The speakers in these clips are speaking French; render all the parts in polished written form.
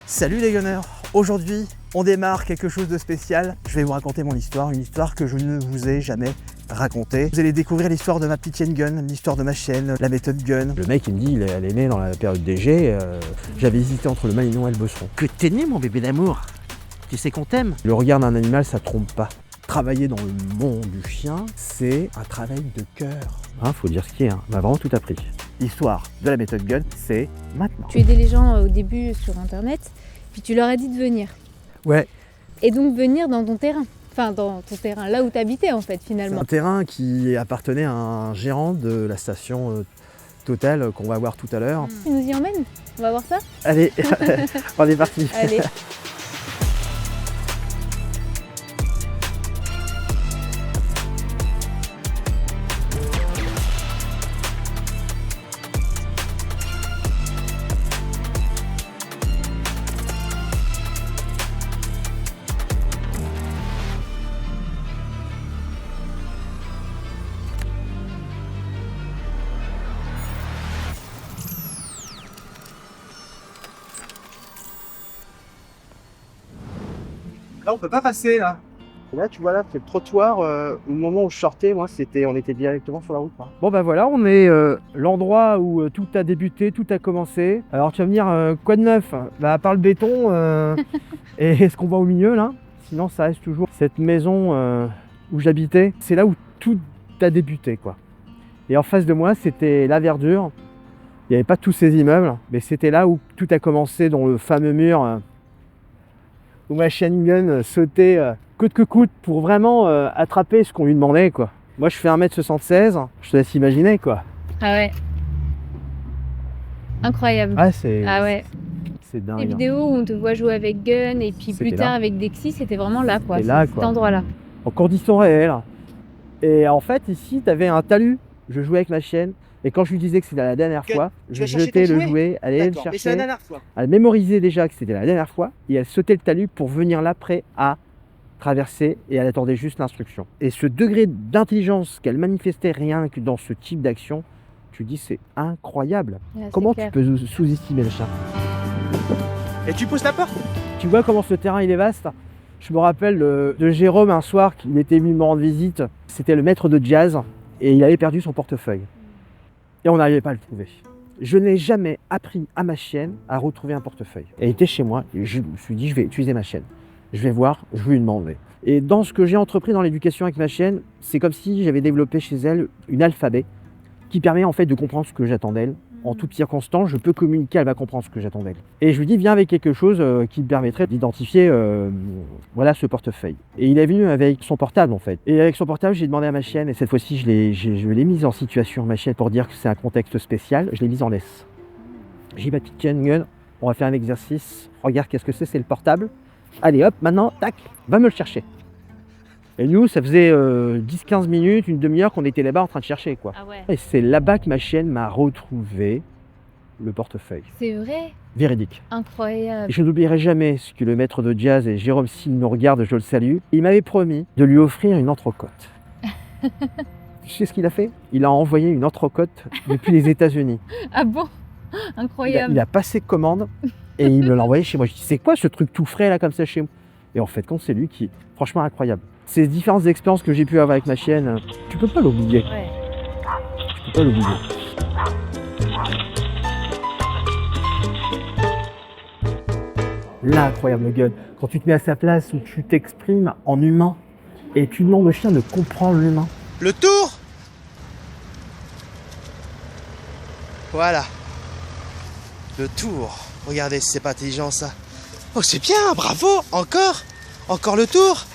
Salut les gunners! Aujourd'hui, on démarre quelque chose de spécial. Je vais vous raconter mon histoire, une histoire que je ne vous ai jamais racontée. Vous allez découvrir l'histoire de ma petite chaîne gun, l'histoire de ma chaîne, la méthode gun. Le mec il me dit, elle est née dans la période DG, j'avais hésité entre le Malinois et le Bosseron. Que t'es né, mon bébé d'amour. Tu sais qu'on t'aime. Le regard d'un animal, ça trompe pas. Travailler dans le monde du chien, c'est un travail de cœur. Faut dire ce qui est, on m'a vraiment tout appris. L'histoire de la méthode gun, c'est maintenant. Tu aidais les gens au début sur internet, puis tu leur as dit de venir. Ouais. Et donc venir dans ton terrain. Enfin, dans ton terrain, là où tu habitais en fait, finalement. Un terrain qui appartenait à un gérant de la station Total qu'on va voir tout à l'heure. Tu nous y emmènes? On va voir ça? Allez, on est parti. Allez. Là, on peut pas passer, là. Et là, tu vois, là, c'est le trottoir. Au moment où je sortais, moi, on était directement sur la route. Bon, bah voilà, on est l'endroit où tout a débuté, tout a commencé. Alors, tu vas me dire, quoi de neuf? Bah, à part le béton et ce qu'on voit au milieu, là. Sinon, ça reste toujours cette maison où j'habitais. C'est là où tout a débuté, quoi. Et en face de moi, c'était la verdure. Il n'y avait pas tous ces immeubles, mais c'était là où tout a commencé, dans le fameux mur où ma chaîne gun sautait coûte que coûte pour vraiment attraper ce qu'on lui demandait, quoi. Moi je fais 1m76, je te laisse imaginer, quoi. Ah ouais. Incroyable. Ah c'est dingue. Les vidéos où on te voit jouer avec gun et puis plus C'était tard là. avec Dexy, c'était vraiment là, quoi. C'était là, Cet quoi. endroit-là. En conditions réelles. Et en fait ici tu avais un talus. Je jouais avec ma chienne. Et quand je lui disais que c'était la dernière fois, je jetais le jouet, elle allait le chercher. c'est la dernière fois. Elle mémorisait déjà que c'était la dernière fois et elle sautait le talus pour venir là prêt à traverser et elle attendait juste l'instruction. Et ce degré d'intelligence qu'elle manifestait rien que dans ce type d'action, tu dis c'est incroyable. Là, c'est Comment clair. tu peux sous-estimer le chat? Et tu pousses la porte? Tu vois comment ce terrain il est vaste? Je me rappelle de Jérôme un soir qui était venu me rendre visite. C'était le maître de jazz et il avait perdu son portefeuille. Et on n'arrivait pas à le trouver. Je n'ai jamais appris à ma chienne à retrouver un portefeuille. Elle était chez moi et je me suis dit je vais utiliser ma chienne. Je vais voir, je vais lui demander. Et dans ce que j'ai entrepris dans l'éducation avec ma chienne, c'est comme si j'avais développé chez elle une alphabet qui permet en fait de comprendre ce que j'attends d'elle. En toutes circonstances, je peux communiquer, elle va comprendre ce que j'attends d'elle. Et je lui dis, viens avec quelque chose qui me permettrait d'identifier voilà, ce portefeuille. Et il est venu avec son portable en fait. Et avec son portable, j'ai demandé à ma chienne, et cette fois-ci, je l'ai mise en situation, ma chienne, pour dire que c'est un contexte spécial, je l'ai mise en laisse. J'ai dit, ma petite chienne gun, on va faire un exercice. Regarde, qu'est-ce que c'est le portable. Allez hop, maintenant, tac, va me le chercher. Et nous, ça faisait 10-15 minutes, une demi-heure qu'on était là-bas en train de chercher, quoi. Ah ouais. Et c'est là-bas que ma chienne m'a retrouvé le portefeuille. C'est vrai. Véridique. Incroyable. Et je n'oublierai jamais ce que le maître de jazz, et Jérôme, s'il nous regarde, je le salue, il m'avait promis de lui offrir une entrecôte. Tu sais ce qu'il a fait? Il a envoyé une entrecôte depuis les États-Unis. Ah bon? Incroyable. Il a passé commande et il me l'a envoyé chez moi. Je dis, c'est quoi ce truc tout frais là comme ça chez moi? Et en fait, quand c'est lui qui, franchement, incroyable. Ces différentes expériences que j'ai pu avoir avec ma chienne, tu peux pas l'oublier. Ouais. Tu peux pas l'oublier. L'incroyable gueule. Quand tu te mets à sa place, où tu t'exprimes en humain et tu demandes au chien de comprendre l'humain. Le tour? Voilà. Le tour. Regardez si c'est pas intelligent ça. Oh c'est bien, bravo. Encore le tour.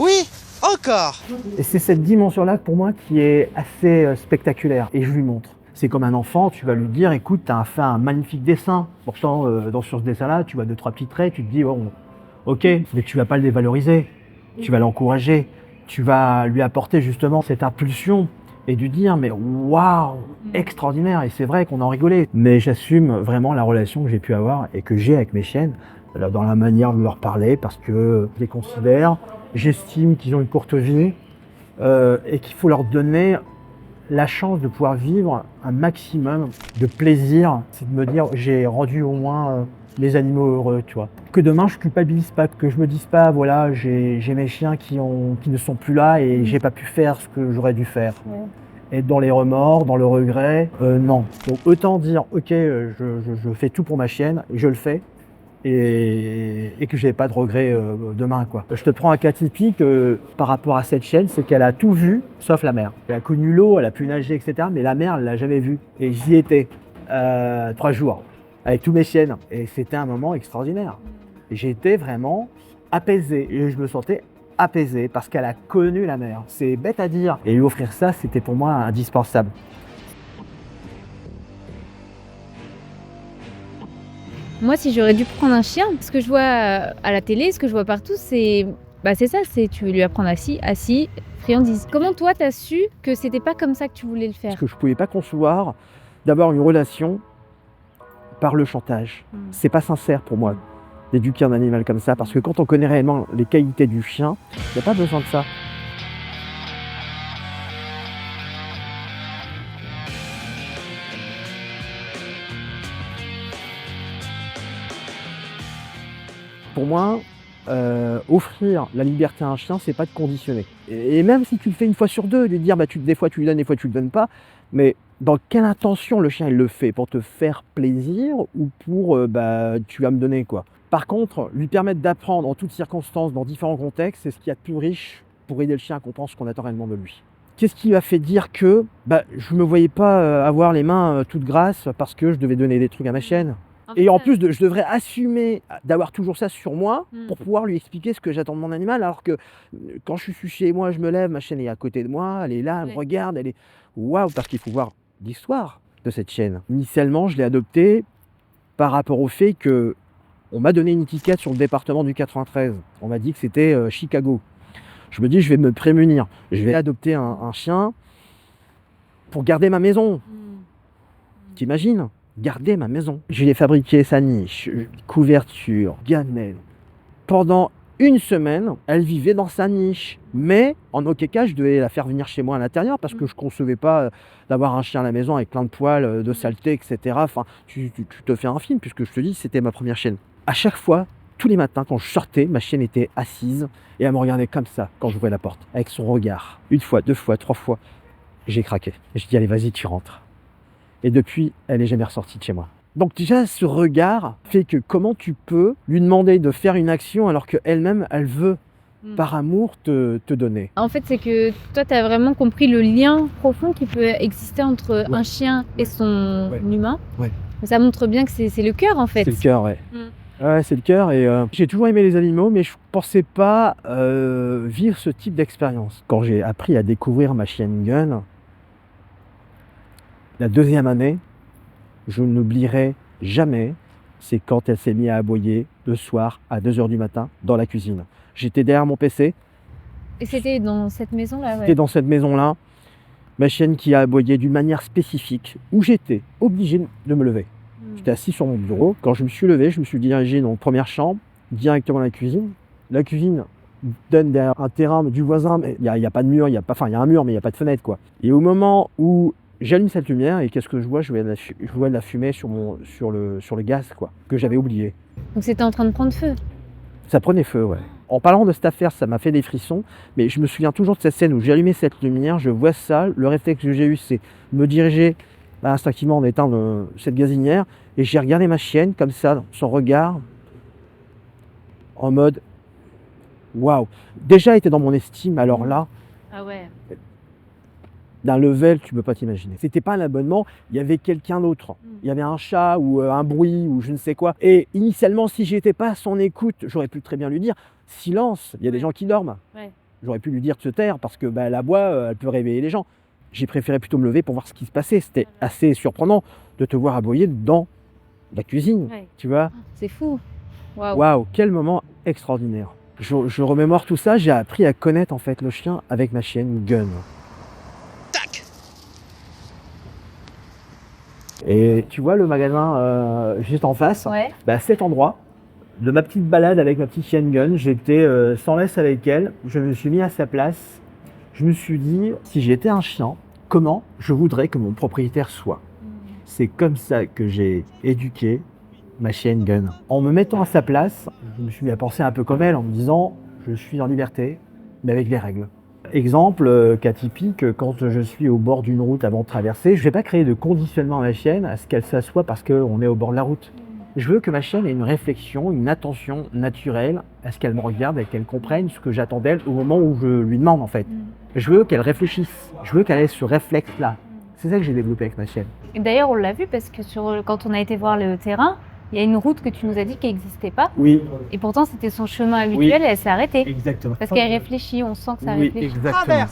Oui, encore. Et c'est cette dimension-là pour moi qui est assez spectaculaire. Et je lui montre. C'est comme un enfant, tu vas lui dire, écoute, tu as fait un magnifique dessin. Pourtant, sur ce dessin-là, tu vois 2-3 petits traits, tu te dis, oh, ok, mais tu vas pas le dévaloriser. Tu vas l'encourager. Tu vas lui apporter justement cette impulsion et lui dire, mais waouh, extraordinaire. Et c'est vrai qu'on en rigolait. Mais j'assume vraiment la relation que j'ai pu avoir et que j'ai avec mes chiennes, dans la manière de leur parler, parce que je les considère, j'estime qu'ils ont une courte vie et qu'il faut leur donner la chance de pouvoir vivre un maximum de plaisir. C'est de me dire, j'ai rendu au moins les animaux heureux, tu vois. Que demain je culpabilise pas, que je me dise pas, voilà, j'ai mes chiens qui ne sont plus là et j'ai pas pu faire ce que j'aurais dû faire. Ouais. Être dans les remords, dans le regret, non. Donc autant dire, ok, je fais tout pour ma chienne, je le fais, et que je n'ai pas de regrets demain, quoi. Je te prends un cas typique par rapport à cette chienne, c'est qu'elle a tout vu, sauf la mer. Elle a connu l'eau, elle a pu nager, etc. Mais la mer, elle l'a jamais vue. Et j'y étais 3 jours avec tous mes chiennes, et c'était un moment extraordinaire. J'étais vraiment apaisé, et je me sentais apaisé parce qu'elle a connu la mer. C'est bête à dire. Et lui offrir ça, c'était pour moi indispensable. Moi, si j'aurais dû prendre un chien, ce que je vois à la télé, ce que je vois partout, c'est ça, c'est tu veux lui apprendre assis, friandise. Comment toi, t'as su que c'était pas comme ça que tu voulais le faire? Parce que je pouvais pas concevoir d'avoir une relation par le chantage. C'est pas sincère pour moi d'éduquer un animal comme ça, parce que quand on connaît réellement les qualités du chien, il n'y a pas besoin de ça. Pour moi, offrir la liberté à un chien, c'est pas de conditionner. Et même si tu le fais une fois sur deux, lui dire des fois tu lui donnes, des fois tu le donnes pas, mais dans quelle intention le chien il le fait? Pour te faire plaisir ou pour tu vas me donner quoi? Par contre, lui permettre d'apprendre en toutes circonstances, dans différents contextes, c'est ce qu'il y a de plus riche pour aider le chien à comprendre ce qu'on attend réellement de lui. Qu'est-ce qui m'a fait dire que je ne me voyais pas avoir les mains toutes grasses parce que je devais donner des trucs à ma chienne? Et en plus, je devrais assumer d'avoir toujours ça sur moi pour pouvoir lui expliquer ce que j'attends de mon animal. Alors que quand je suis chez moi, je me lève, ma chienne est à côté de moi, elle est là, elle me regarde, elle est waouh, parce qu'il faut voir l'histoire de cette chienne. Initialement, je l'ai adoptée par rapport au fait que on m'a donné une étiquette sur le département du 93. On m'a dit que c'était Chicago. Je me dis, je vais me prémunir. Je vais adopter un chien pour garder ma maison. T'imagines? Garder ma maison. Je lui ai fabriqué sa niche, couverture, gamelle. Pendant une semaine, elle vivait dans sa niche. Mais en aucun cas, je devais la faire venir chez moi à l'intérieur parce que je ne concevais pas d'avoir un chien à la maison avec plein de poils, de saleté, etc. Enfin, tu te fais un film puisque je te dis, c'était ma première chienne. À chaque fois, tous les matins, quand je sortais, ma chienne était assise et elle me regardait comme ça quand j'ouvrais la porte, avec son regard. 1 fois, 2 fois, 3 fois, j'ai craqué. Je dis, allez, vas-y, tu rentres. Et depuis, elle n'est jamais ressortie de chez moi. Donc déjà, ce regard fait que comment tu peux lui demander de faire une action alors qu'elle-même, elle veut, par amour, te donner. En fait, c'est que toi, tu as vraiment compris le lien profond qui peut exister entre un chien et son humain. Ouais. Ça montre bien que c'est le cœur, en fait. C'est le cœur, ouais. Ouais, c'est le cœur. Et j'ai toujours aimé les animaux, mais je ne pensais pas vivre ce type d'expérience. Quand j'ai appris à découvrir ma chienne Gun, la 2e année, je n'oublierai jamais, c'est quand elle s'est mise à aboyer le soir à 2h du matin dans la cuisine. J'étais derrière mon PC. Et c'était dans cette maison-là, C'était dans cette maison-là, ma chienne qui a aboyé d'une manière spécifique, où j'étais obligé de me lever. J'étais assis sur mon bureau. Quand je me suis levé, je me suis dirigé dans la première chambre, directement à la cuisine. La cuisine donne derrière un terrain du voisin, mais il n'y a pas de mur, il y a un mur, mais il n'y a pas de fenêtre, quoi. Et au moment où j'allume cette lumière, et qu'est-ce que je vois? Je vois de la fumée sur le gaz, quoi, que j'avais oublié. Donc c'était en train de prendre feu? Ça prenait feu, ouais. En parlant de cette affaire, ça m'a fait des frissons, mais je me souviens toujours de cette scène où j'ai allumé cette lumière, je vois ça, le réflexe que j'ai eu, c'est me diriger instinctivement en éteindre cette gazinière, et j'ai regardé ma chienne comme ça, son regard, en mode waouh. Déjà elle était dans mon estime, alors là, Ah ouais. d'un level, tu peux pas t'imaginer. C'était pas un abonnement, il y avait quelqu'un d'autre. Il y avait un chat ou un bruit ou je ne sais quoi. Et initialement, si j'étais pas à son écoute, j'aurais pu très bien lui dire silence, il y a des gens qui dorment. Ouais. J'aurais pu lui dire de se taire parce que la voix, elle peut réveiller les gens. J'ai préféré plutôt me lever pour voir ce qui se passait. C'était assez surprenant de te voir aboyer dans la cuisine, tu vois. C'est fou. Waouh. Waouh, quel moment extraordinaire. Je remémore tout ça, j'ai appris à connaître en fait le chien avec ma chienne Gun. Et tu vois le magasin juste en face, à cet endroit, de ma petite balade avec ma petite chienne Gun, j'étais sans laisse avec elle, je me suis mis à sa place, je me suis dit, si j'étais un chien, comment je voudrais que mon propriétaire soit? C'est comme ça que j'ai éduqué ma chienne Gun. En me mettant à sa place, je me suis mis à penser un peu comme elle en me disant je suis en liberté, mais avec les règles. Exemple, cas typique, quand je suis au bord d'une route avant de traverser, je ne vais pas créer de conditionnement à ma chienne à ce qu'elle s'assoie parce qu'on est au bord de la route. Je veux que ma chienne ait une réflexion, une attention naturelle à ce qu'elle me regarde et qu'elle comprenne ce que j'attends d'elle au moment où je lui demande en fait. Je veux qu'elle réfléchisse, je veux qu'elle ait ce réflexe-là. C'est ça que j'ai développé avec ma chienne. Et d'ailleurs, on l'a vu parce que quand on a été voir le terrain, il y a une route que tu nous as dit qui n'existait pas. Oui. Et pourtant, c'était son chemin habituel et elle s'est arrêtée. Exactement. Parce qu'elle réfléchit, on sent que ça Oui, réfléchit. exactement.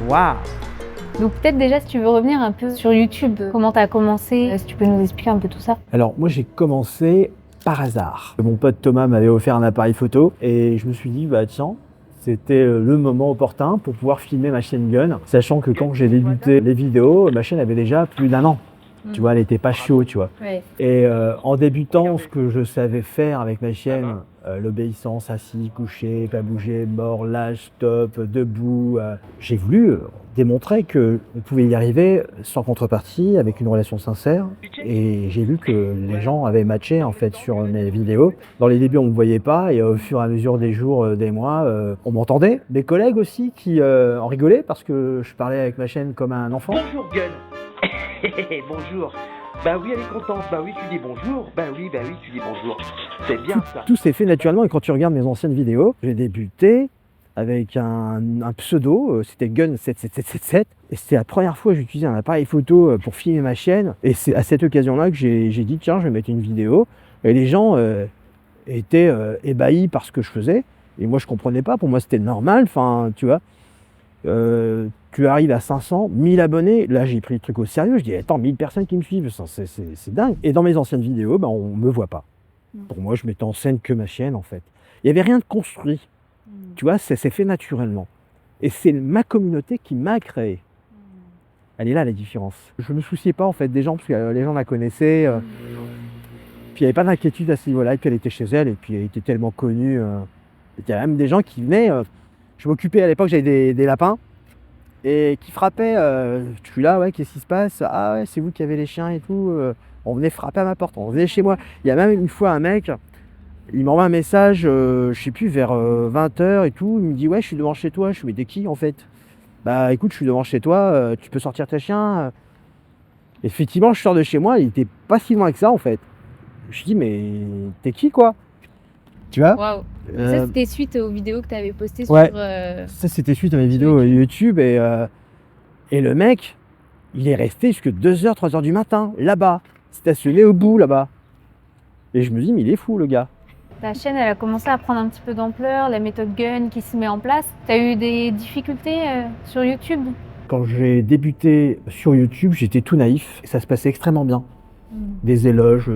Waouh! Donc peut-être déjà, si tu veux revenir un peu sur YouTube, comment tu as commencé, si tu peux nous expliquer un peu tout ça. Alors moi j'ai commencé par hasard. Mon pote Thomas m'avait offert un appareil photo et je me suis dit bah tiens, c'était le moment opportun pour pouvoir filmer ma chaîne Gun, sachant que quand j'ai débuté les vidéos, ma chaîne avait déjà plus d'1 an. Tu vois, elle n'était pas chaude, tu vois. Ouais. Et en débutant, ce que je savais faire avec ma chienne, l'obéissance, assis, couché, pas bouger, mort, lâche, stop, debout, j'ai voulu démontrer qu'on pouvait y arriver sans contrepartie, avec une relation sincère. Et j'ai vu que les gens avaient matché en fait sur mes vidéos. Dans les débuts, on ne me voyait pas et au fur et à mesure des jours, des mois, on m'entendait. Mes collègues aussi qui en rigolaient parce que je parlais avec ma chaîne comme un enfant. Bonjour Gun. Bonjour. Bah oui, elle est contente. Bah oui, tu dis bonjour. Bah oui, tu dis bonjour. C'est bien ça. Tout s'est fait naturellement et quand tu regardes mes anciennes vidéos, j'ai débuté avec un pseudo, c'était Gun77777 et c'était la première fois que j'utilisais un appareil photo pour filmer ma chaîne et c'est à cette occasion-là que j'ai dit tiens je vais mettre une vidéo et les gens étaient ébahis par ce que je faisais et moi je comprenais pas, pour moi c'était normal, enfin tu vois. Tu arrives à 500, 1000 abonnés, là j'ai pris le truc au sérieux, je dis attends 1000 personnes qui me suivent, c'est dingue. Et dans mes anciennes vidéos, ben, on me voit pas. Pour moi je mettais en scène que ma chaîne en fait. Il n'y avait rien de construit, tu vois, c'est fait naturellement. Et c'est ma communauté qui m'a créé. Elle est là la différence. Je me souciais pas en fait des gens parce que les gens la connaissaient. Puis il n'y avait pas d'inquiétude à ce niveau-là, et puis elle était chez elle et puis elle était tellement connue. Il y avait même des gens qui venaient. Je m'occupais à l'époque, j'avais des lapins et qui frappaient. Je suis là, ouais, qu'est-ce qui se passe? Ah ouais, c'est vous qui avez les chiens et tout. On venait frapper à ma porte, on venait chez moi. Il y a même une fois un mec, il m'envoie un message, je sais plus, vers 20h et tout. Il me dit, ouais, je suis devant chez toi. Je suis, mais t'es qui en fait? Bah écoute, je suis devant chez toi, tu peux sortir tes chiens. Effectivement, je sors de chez moi, il était pas si loin que ça en fait. Je dis, mais t'es qui quoi? Tu vois? Waouh. Ça, c'était suite aux vidéos que tu avais postées ouais. sur. Ça, c'était suite à mes vidéos YouTube et le mec, il est resté jusque 2h, 3h du matin, là-bas, stationné au bout, là-bas. Et je me dis, mais il est fou, le gars. Ta chaîne, elle a commencé à prendre un petit peu d'ampleur, la méthode Gun qui se met en place. Tu as eu des difficultés sur YouTube? Quand j'ai débuté sur YouTube, j'étais tout naïf et ça se passait extrêmement bien. Des éloges,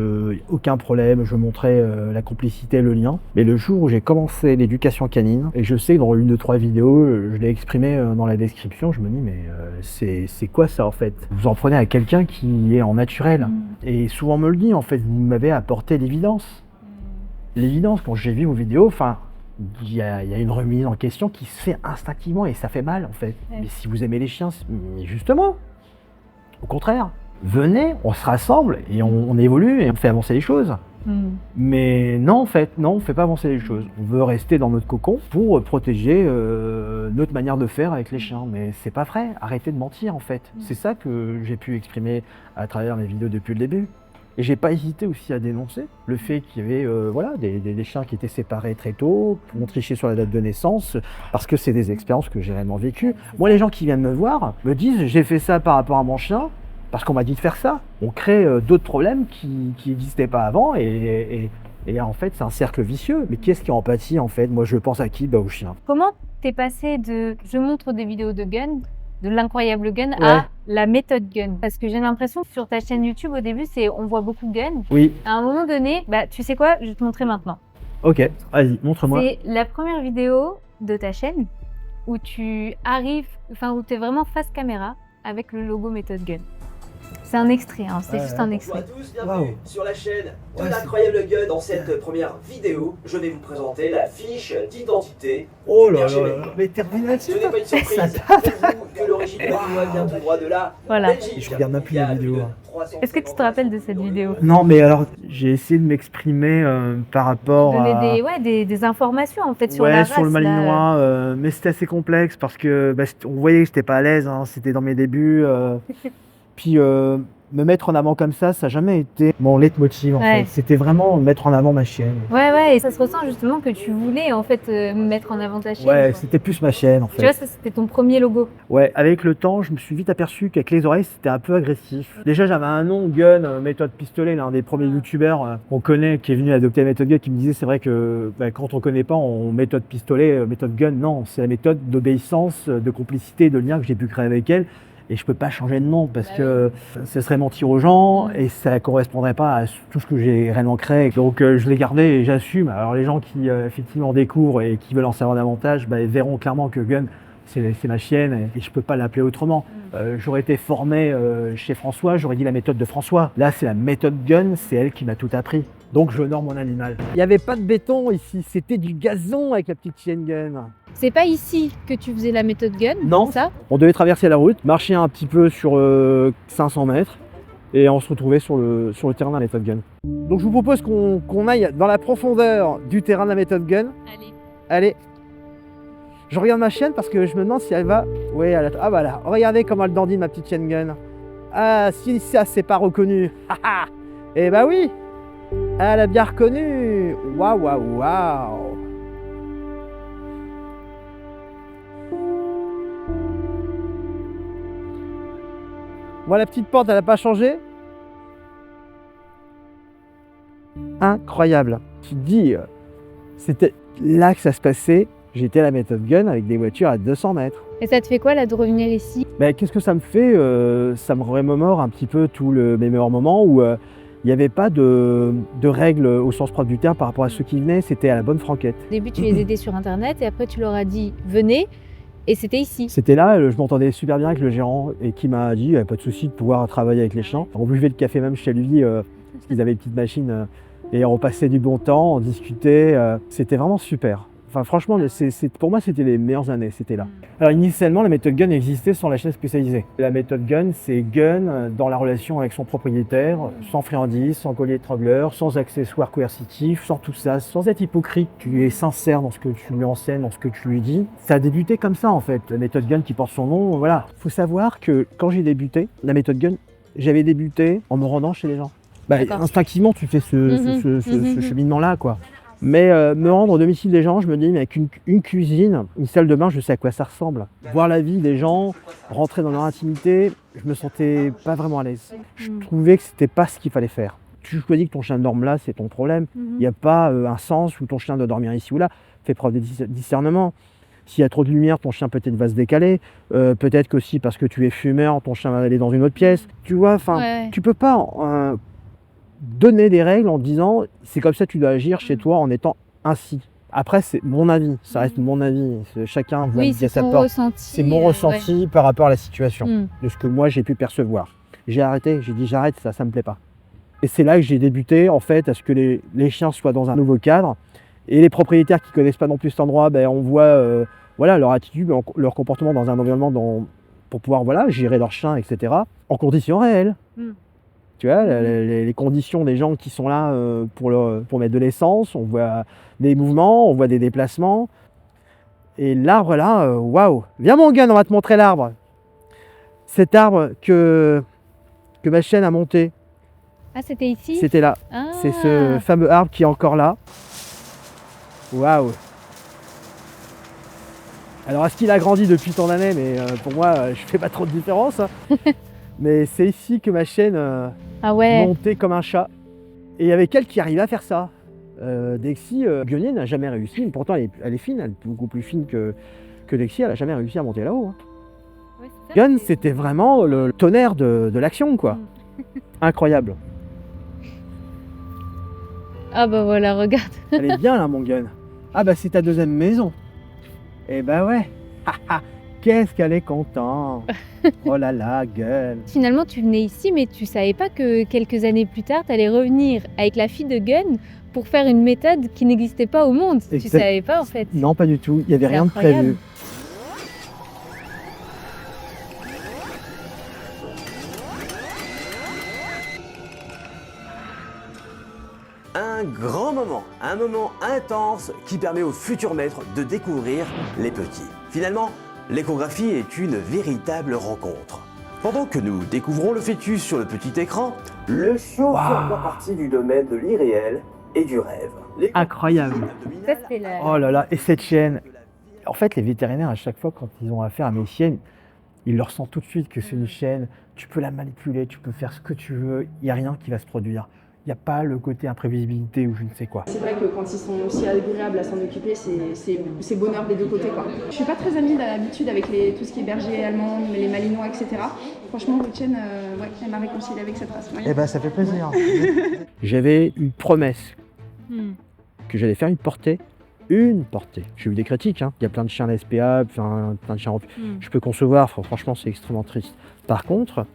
aucun problème, je montrais la complicité, le lien. Mais le jour où j'ai commencé l'éducation canine, et je sais que dans une de 3 vidéos, je l'ai exprimé dans la description, je me dis mais c'est quoi ça en fait? Vous en prenez à quelqu'un qui est en naturel. Et souvent on me le dit en fait, vous m'avez apporté l'évidence. L'évidence, quand j'ai vu vos vidéos, enfin, il y a une remise en question qui se fait instinctivement et ça fait mal en fait. Ouais. Mais si vous aimez les chiens, mais justement, au contraire. Venez, on se rassemble et on évolue et on fait avancer les choses. Mais non, en fait, non, on ne fait pas avancer les choses. On veut rester dans notre cocon pour protéger notre manière de faire avec les chiens. Mais c'est pas vrai, arrêtez de mentir en fait. C'est ça que j'ai pu exprimer à travers mes vidéos depuis le début. Et j'ai pas hésité aussi à dénoncer le fait qu'il y avait voilà, des chiens qui étaient séparés très tôt, on trichait sur la date de naissance, parce que c'est des expériences que j'ai réellement vécues. Moi, les gens qui viennent me voir me disent j'ai fait ça par rapport à mon chien, parce qu'on m'a dit de faire ça. On crée d'autres problèmes qui n'existaient pas avant et en fait, c'est un cercle vicieux. Mais qui est-ce qui en pâtit en fait? Moi, je pense à qui? Bah, aux chiens. Comment t'es passé de je montre des vidéos de Gun, de l'incroyable Gun, à la méthode Gun? Parce que j'ai l'impression que sur ta chaîne YouTube, au début, on voit beaucoup Gun. Oui. À un moment donné, bah, tu sais quoi? Je vais te montrer maintenant. Ok, vas-y, montre-moi. C'est la première vidéo de ta chaîne où tu arrives, enfin, où tu es vraiment face caméra avec le logo méthode Gun. c'est un extrait, hein, c'est juste un Bonjour extrait. à tous, bienvenue sur la chaîne de l'Incroyable Gun. Dans cette première vidéo, je vais vous présenter la fiche d'identité. Oh du là berger là belge. là, mais termine là-dessus. Ce n'est pas une surprise pour vous que l'origine belgeoise vient tout droit de la Voilà. Belgique. Je regarde même plus les vidéos, hein. Est-ce que tu te rappelles de cette vidéo? Non, mais alors, j'ai essayé de m'exprimer par rapport Donner à... des informations en fait sur ouais, la race. sur le là. Malinois, mais c'était assez complexe parce que on voyait que j'étais pas à l'aise, hein, c'était dans mes débuts. Puis me mettre en avant comme ça n'a jamais été mon leitmotiv en Ouais. fait. C'était vraiment mettre en avant ma chienne. Ouais, et ça se ressent justement que tu voulais en fait mettre en avant ta chaîne. Ouais, quoi. c'était plus ma chienne en fait. Tu vois, ça c'était ton premier logo. Ouais, avec le temps, je me suis vite aperçu qu'avec les oreilles, c'était un peu agressif. Déjà, j'avais un nom, Gun, méthode pistolet, l'un des premiers youtubeurs qu'on connaît, qui est venu adopter la méthode Gun, qui me disait c'est vrai que quand on connaît pas, on méthode pistolet, méthode Gun, non, c'est la méthode d'obéissance, de complicité, de lien que j'ai pu créer avec elle. Et je peux pas changer de nom parce que ce serait mentir aux gens et ça correspondrait pas à tout ce que j'ai réellement créé. Donc je l'ai gardé et j'assume. Alors les gens qui effectivement découvrent et qui veulent en savoir davantage, ils verront clairement que Gun, c'est ma chienne et je peux pas l'appeler autrement. J'aurais été formé chez François, j'aurais dit la méthode de François. Là, c'est la méthode Gun, c'est elle qui m'a tout appris. Donc j'honore mon animal. Il n'y avait pas de béton ici, c'était du gazon avec la petite chienne Gun. C'est pas ici que tu faisais la méthode Gun? Non. Ça. On devait traverser la route, marcher un petit peu sur 500 mètres et on se retrouvait sur le terrain de la méthode Gun. Donc je vous propose qu'on aille dans la profondeur du terrain de la méthode Gun. Allez. Allez. Je regarde ma chienne parce que je me demande si elle va... Oui, elle a... Ah voilà, regardez comment elle dandine ma petite chienne Gun. Ah, si ça c'est pas reconnu. Eh bah oui, elle a bien reconnu. Waouh, waouh, waouh. Moi, la petite porte, elle n'a pas changé. Incroyable. Tu te dis, c'était là que ça se passait. J'étais à la méthode Gun avec des voitures à 200 mètres. Et ça te fait quoi là de revenir ici? Qu'est-ce que ça me fait? Ça me remémore un petit peu tous mes meilleurs moments où il n'y avait pas de règles au sens propre du terme par rapport à ceux qui venaient. C'était à la bonne franquette. Au début, tu les aidais sur internet et après, tu leur as dit venez et c'était ici. C'était là, je m'entendais super bien avec le gérant et qui m'a dit pas de souci de pouvoir travailler avec les chiens. On buvait le café même chez lui parce qu'ils avaient une petite machine et on passait du bon temps, on discutait. C'était vraiment super. Enfin, franchement, pour moi, c'était les meilleures années, c'était là. Alors, initialement, la méthode Gun existait sans la chaîne spécialisée. La méthode Gun, c'est Gun dans la relation avec son propriétaire, sans friandises, sans collier étrangleur, sans accessoires coercitifs, sans tout ça, sans être hypocrite. Tu es sincère dans ce que tu lui enseignes, dans ce que tu lui dis. Ça a débuté comme ça, en fait. La méthode Gun qui porte son nom, voilà. Il faut savoir que quand j'ai débuté, la méthode Gun, j'avais débuté en me rendant chez les gens. Instinctivement, tu fais ce cheminement-là, quoi. Mais me rendre au domicile des gens, je me dis, mais avec une cuisine, une salle de bain, je sais à quoi ça ressemble. Voir la vie des gens, rentrer dans leur intimité, je me sentais pas vraiment à l'aise. Je trouvais que c'était pas ce qu'il fallait faire. Tu choisis que ton chien dorme là, c'est ton problème. Il n'y a pas un sens où ton chien doit dormir ici ou là. Fais preuve de discernement. S'il y a trop de lumière, ton chien peut-être va se décaler. Peut-être qu'aussi parce que tu es fumeur, ton chien va aller dans une autre pièce. Tu vois, tu peux pas... donner des règles en disant c'est comme ça que tu dois agir chez toi en étant ainsi. Après, c'est mon avis, ça reste mon avis. Chacun voit à sa porte. C'est mon ressenti par rapport à la situation, de ce que moi j'ai pu percevoir. J'ai arrêté, j'ai dit j'arrête, ça me plaît pas. Et c'est là que j'ai débuté en fait à ce que les chiens soient dans un nouveau cadre. Et les propriétaires qui connaissent pas non plus cet endroit, on voit leur attitude, leur comportement dans un environnement pour pouvoir gérer leurs chiens, etc. en conditions réelles. Tu vois, les conditions des gens qui sont là pour mettre de l'essence, on voit des mouvements, on voit des déplacements. Et l'arbre là, waouh! Viens mon Gun, on va te montrer l'arbre. Cet arbre que ma chienne a monté. Ah, c'était ici? C'était là. Ah. C'est ce fameux arbre qui est encore là. Waouh! Alors, est-ce qu'il a grandi depuis tant d'années? Mais pour moi, je fais pas trop de différence. Hein. Mais c'est ici que ma chienne montait comme un chat. Et il y avait quelqu'un qui arrivait à faire ça. Dexy, Guionnier n'a jamais réussi. Pourtant, elle est fine, elle est beaucoup plus fine que Dexy. Elle n'a jamais réussi à monter là-haut. Hein. Ouais, Gun, c'était vraiment le tonnerre de l'action, quoi. Incroyable. Ah bah voilà, regarde. Elle est bien là, mon Gun. Ah bah c'est ta deuxième maison. Eh bah ouais. qu'est-ce qu'elle est contente. Oh là là, Gun. Finalement, tu venais ici, mais tu savais pas que quelques années plus tard, tu allais revenir avec la fille de Gun pour faire une méthode qui n'existait pas au monde. Tu Exact. savais pas en fait. Non, pas du tout. Il n'y avait C'est rien de incroyable. prévu. Un grand moment, un moment intense qui permet au futur maître de découvrir les petits. Finalement, l'échographie est une véritable rencontre. Pendant que nous découvrons le fœtus sur le petit écran, le chiot fait encore partie du domaine de l'irréel et du rêve. Incroyable. Ça, c'est la- Oh là là, et cette chienne. En fait, les vétérinaires, à chaque fois, quand ils ont affaire à mes chiennes, ils leur sentent tout de suite que c'est une chienne. Tu peux la manipuler, tu peux faire ce que tu veux. Il n'y a rien qui va se produire. Il n'y a pas le côté imprévisibilité ou je ne sais quoi. C'est vrai que quand ils sont aussi agréables à s'en occuper, c'est bonheur des deux côtés, quoi. Je suis pas très amie d'habitude avec tout ce qui est berger allemand, les malinois, etc. Franchement, votre chienne, ouais, elle m'a réconciliée avec cette race. Oui. Eh ben, ça fait plaisir. J'avais une promesse que j'allais faire une portée. Une portée. J'ai eu des critiques, hein. Il y a plein de chiens à la SPA, plein de chiens. Je peux concevoir, franchement, c'est extrêmement triste. Par contre,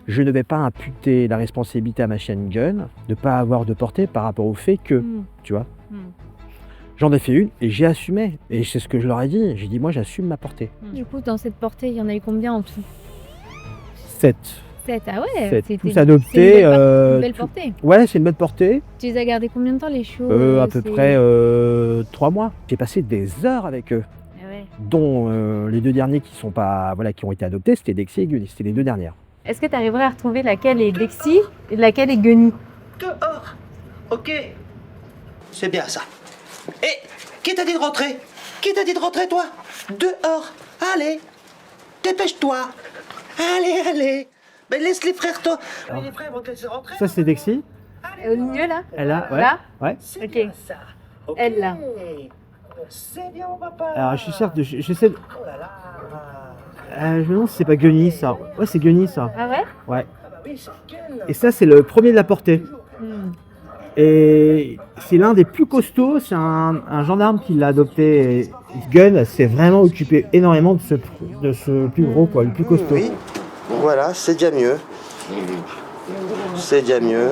je ne vais pas imputer la responsabilité à ma chienne Gun de ne pas avoir de portée par rapport au fait que, tu vois. J'en ai fait une et j'ai assumé. Et c'est ce que je leur ai dit. J'ai dit, moi, j'assume ma portée. Du coup, dans cette portée, il y en a eu combien en tout? 7. 7. Ah ouais, 7. c'était Tous adoptés. une belle portée. Ouais, c'est une bonne portée. Tu les as gardés combien de temps les chiots? À peu près 3 mois. J'ai passé des heures avec eux. Ah ouais. Dont les 2 derniers qui sont pas, voilà, qui ont été adoptés, c'était Dexy et Gunny. C'était les 2 dernières. Est-ce que tu arriverais à retrouver laquelle est Dexy et laquelle est Gunny? Dehors. Ok. C'est bien ça. Et qui t'a dit de rentrer? Qui t'a dit de rentrer, toi? Dehors. Allez. Dépêche-toi. Allez. Ben laisse les frères, toi. Mais les frères vont te laisser rentrer. Ça, c'est Dexy. Au milieu là? Elle a, ouais. Là? Ouais. C'est Ok. bien ça. Ok. Elle, là. C'est bien, mon papa. Alors, je suis certes, j'essaie de... Oh là là. Je me demande si c'est pas Gunny, ça. Ouais, c'est Gunny, ça. Ah ouais? Ouais. Ah bah oui, c'est Gun. Et ça, c'est le premier de la portée. Et c'est l'un des plus costauds. C'est un gendarme qui l'a adopté. Et Gun s'est vraiment occupé énormément de ce plus gros, quoi, le plus costaud. Oui. Voilà, c'est déjà mieux. C'est déjà mieux.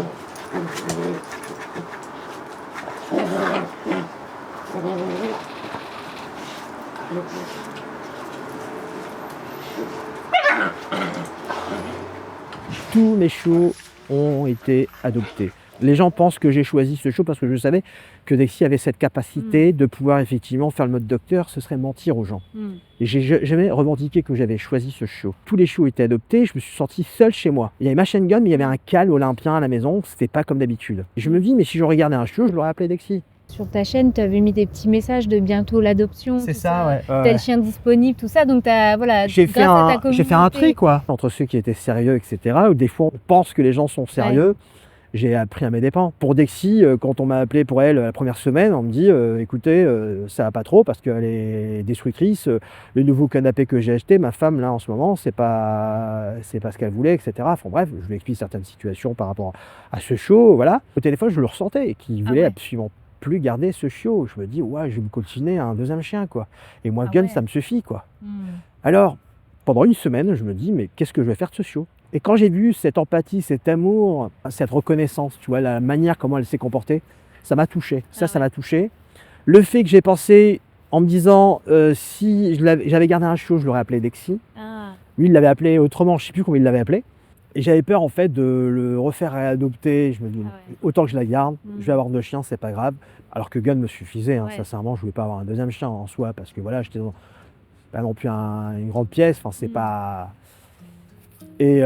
Tous mes chiots ont été adoptés. Les gens pensent que j'ai choisi ce chiot parce que je savais que Dexy avait cette capacité de pouvoir effectivement faire le mode docteur, ce serait mentir aux gens. Et j'ai jamais revendiqué que j'avais choisi ce chiot. Tous les chiots étaient adoptés, je me suis senti seul chez moi. Il y avait ma chaîne Gun, mais il y avait un calme olympien à la maison, c'était pas comme d'habitude. Et je me dis, mais si je regardais un chiot, je l'aurais appelé Dexy. Sur ta chaîne, tu avais mis des petits messages de bientôt l'adoption. tout ouais. Tel chien disponible, tout ça. Donc, voilà, J'ai fait, grâce à ta j'ai fait un tri, communauté. quoi. Entre ceux qui étaient sérieux, etc., ou des fois on pense que les gens sont sérieux, j'ai appris à mes dépens. Pour Dexy, quand on m'a appelé pour elle la première semaine, on me dit écoutez, ça va pas trop parce qu'elle est destructrice. Le nouveau canapé que j'ai acheté, ma femme, là, en ce moment, c'est pas ce qu'elle voulait, etc. Enfin bref, je lui explique certaines situations par rapport à ce chiot, voilà. Au téléphone, je le ressentais, qu'il voulait absolument plus garder ce chiot. Je me dis, ouais, je vais me continuer un deuxième chien, quoi. Et moi, Gun, ça me suffit, quoi. Alors, pendant une semaine, je me dis, mais qu'est-ce que je vais faire de ce chiot? Et quand j'ai vu cette empathie, cet amour, cette reconnaissance, tu vois, la manière comment elle s'est comportée, ça m'a touché. Ça m'a touché. Le fait que j'ai pensé en me disant, si j'avais gardé un chiot, je l'aurais appelé Dexy. Lui, il l'avait appelé autrement, je ne sais plus comment il l'avait appelé. Et j'avais peur en fait de le refaire réadopter. Je me dis, autant que je la garde, je vais avoir 2 chiens, c'est pas grave. Alors que Gun me suffisait, hein, sincèrement, je voulais pas avoir un deuxième chien en soi, parce que voilà, j'étais dans pas non plus une grande pièce, enfin c'est pas... Et